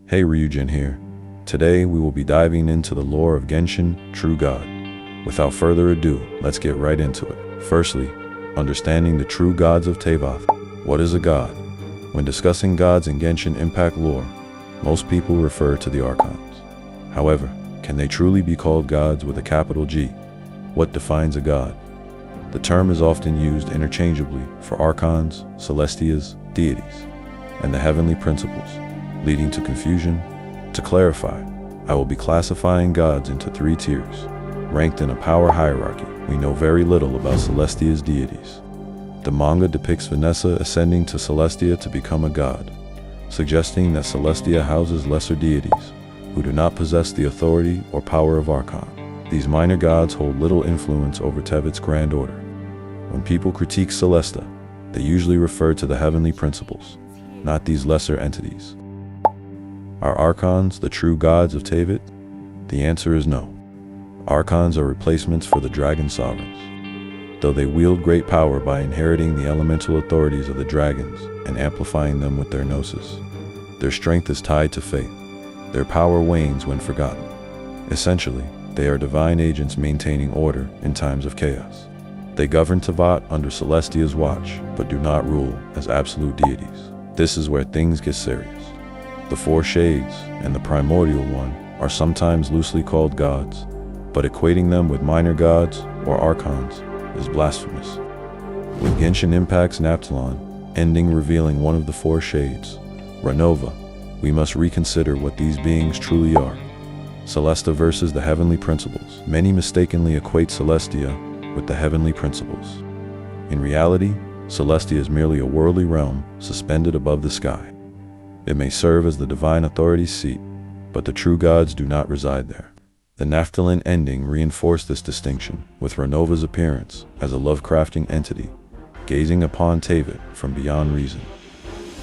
Hey, Ryujin here. Today we will be diving into the lore of Genshin, True God. Without further ado, let's get right into it. Firstly, understanding the true gods of Teyvat'S. What is a god? When discussing gods in Genshin Impact lore, most people refer to the Archons. However, can they truly be called gods with a capital G? What defines a god? The term is often used interchangeably for Archons, Celestias, deities, and the heavenly principles, leading to confusion. To clarify, I will be classifying gods into 3 tiers. Ranked in a power hierarchy, we know very little about Celestia's deities. The manga depicts Vanessa ascending to Celestia to become a god, suggesting that Celestia houses lesser deities who do not possess the authority or power of Archon. These minor gods hold little influence over Teyvat'S grand order. When people critique Celestia, they usually refer to the heavenly principles, not these lesser entities. Are Archons the true gods of Teyvat? The answer is no. Archons are replacements for the dragon sovereigns. Though they wield great power by inheriting the elemental authorities of the dragons and amplifying them with their gnosis, their strength is tied to faith. Their power wanes when forgotten. Essentially, they are divine agents maintaining order in times of chaos. They govern Teyvat under Celestia's watch, but do not rule as absolute deities. This is where things get serious. The 4 Shades and the Primordial One are sometimes loosely called gods, but equating them with minor gods or archons is blasphemous. With Genshin Impact's Naptalon ending revealing one of the 4 Shades, Renova, we must reconsider what these beings truly are. Celestia versus the heavenly principles. Many mistakenly equate Celestia with the heavenly principles. In reality, Celestia is merely a worldly realm suspended above the sky. It may serve as the divine authority's seat, but the true gods do not reside there. The Naphthalin ending reinforced this distinction, with Renova's appearance as a Lovecrafting entity, gazing upon Teyvat from beyond reason.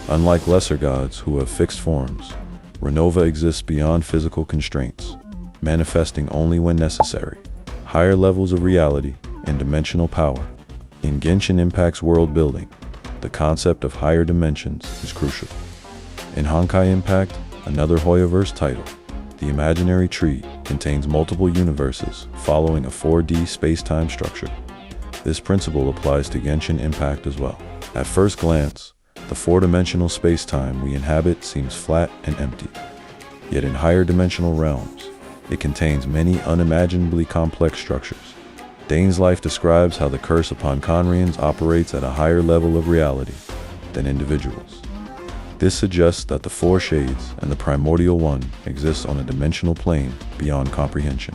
Unlike lesser gods who have fixed forms, Renova exists beyond physical constraints, manifesting only when necessary. Higher levels of reality and dimensional power. In Genshin Impact's world building, the concept of higher dimensions is crucial. In Honkai Impact, another Hoyoverse title, the Imaginary Tree contains multiple universes following a 4D space-time structure. This principle applies to Genshin Impact as well. At first glance, the 4-dimensional space-time we inhabit seems flat and empty. Yet in higher dimensional realms, it contains many unimaginably complex structures. Dane's Life describes how the curse upon Conrians operates at a higher level of reality than individuals. This suggests that the 4 Shades and the Primordial One exist on a dimensional plane beyond comprehension.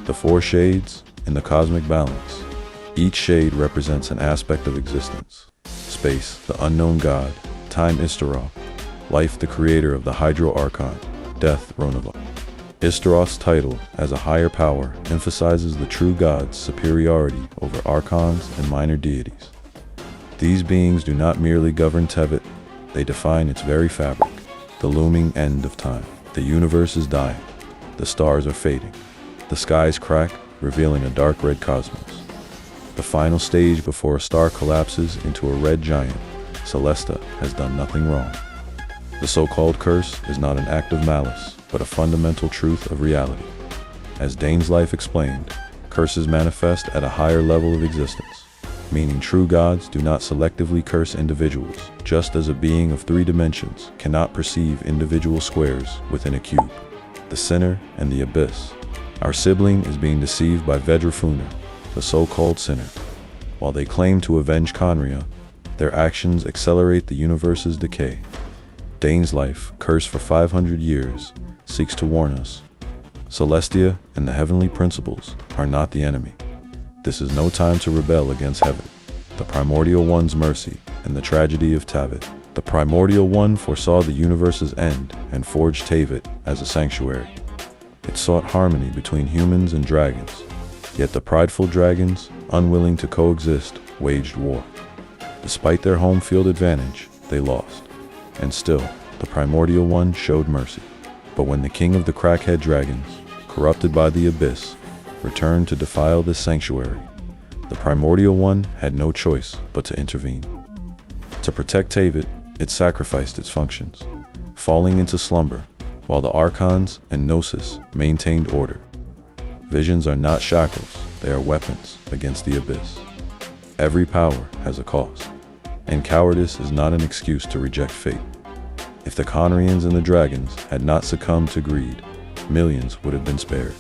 The 4 Shades in the cosmic balance. Each shade represents an aspect of existence. Space, the unknown god, time Istaroth, life the creator of the Hydro Archon, death Renova. Istaroth's title as a higher power emphasizes the true god's superiority over archons and minor deities. These beings do not merely govern Teyvat, they define its very fabric. The looming end of time. The universe is dying. The stars are fading. The skies crack, revealing a dark red cosmos. The final stage before a star collapses into a red giant, Celestia has done nothing wrong. The so-called curse is not an act of malice, but a fundamental truth of reality. As Dane's Life explained, curses manifest at a higher level of existence, meaning true gods do not selectively curse individuals, just as a being of 3 dimensions cannot perceive individual squares within a cube. The sinner and the abyss. Our sibling is being deceived by Vedrafuna, the so-called sinner. While they claim to avenge Conria, their actions accelerate the universe's decay. Dane's Life, cursed for 500 years, seeks to warn us. Celestia and the heavenly principles are not the enemy. This is no time to rebel against heaven. The Primordial One's mercy and the tragedy of Teyvat. The Primordial One foresaw the universe's end and forged Teyvat as a sanctuary. It sought harmony between humans and dragons, yet the prideful dragons, unwilling to coexist, waged war. Despite their home field advantage, they lost. And still, the Primordial One showed mercy. But when the king of the crackhead dragons, corrupted by the abyss, returned to defile this sanctuary, the Primordial One had no choice but to intervene. To protect Teyvat, it sacrificed its functions, falling into slumber while the Archons and Gnosis maintained order. Visions are not shackles, they are weapons against the abyss. Every power has a cost, and cowardice is not an excuse to reject fate. If the Conrians and the dragons had not succumbed to greed, millions would have been spared.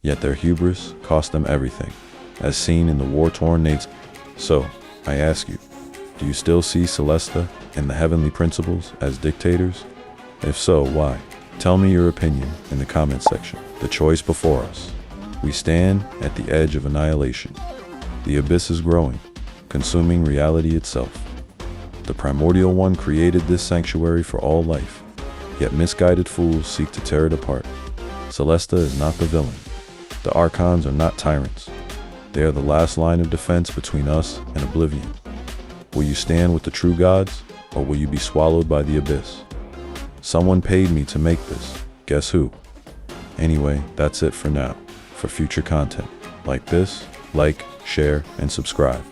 Yet their hubris cost them everything, as seen in the war-torn Nates. So, I ask you, do you still see Celesta and the heavenly principles as dictators? If so, why? Tell me your opinion in the comment section. The choice before us. We stand at the edge of annihilation. The abyss is growing, consuming reality itself. The Primordial One created this sanctuary for all life, yet misguided fools seek to tear it apart. Celesta is not the villain. The Archons are not tyrants. They are the last line of defense between us and oblivion. Will you stand with the true gods, or will you be swallowed by the abyss? Someone paid me to make this. Guess who? Anyway, that's it for now. For future content like this, like, share, and subscribe.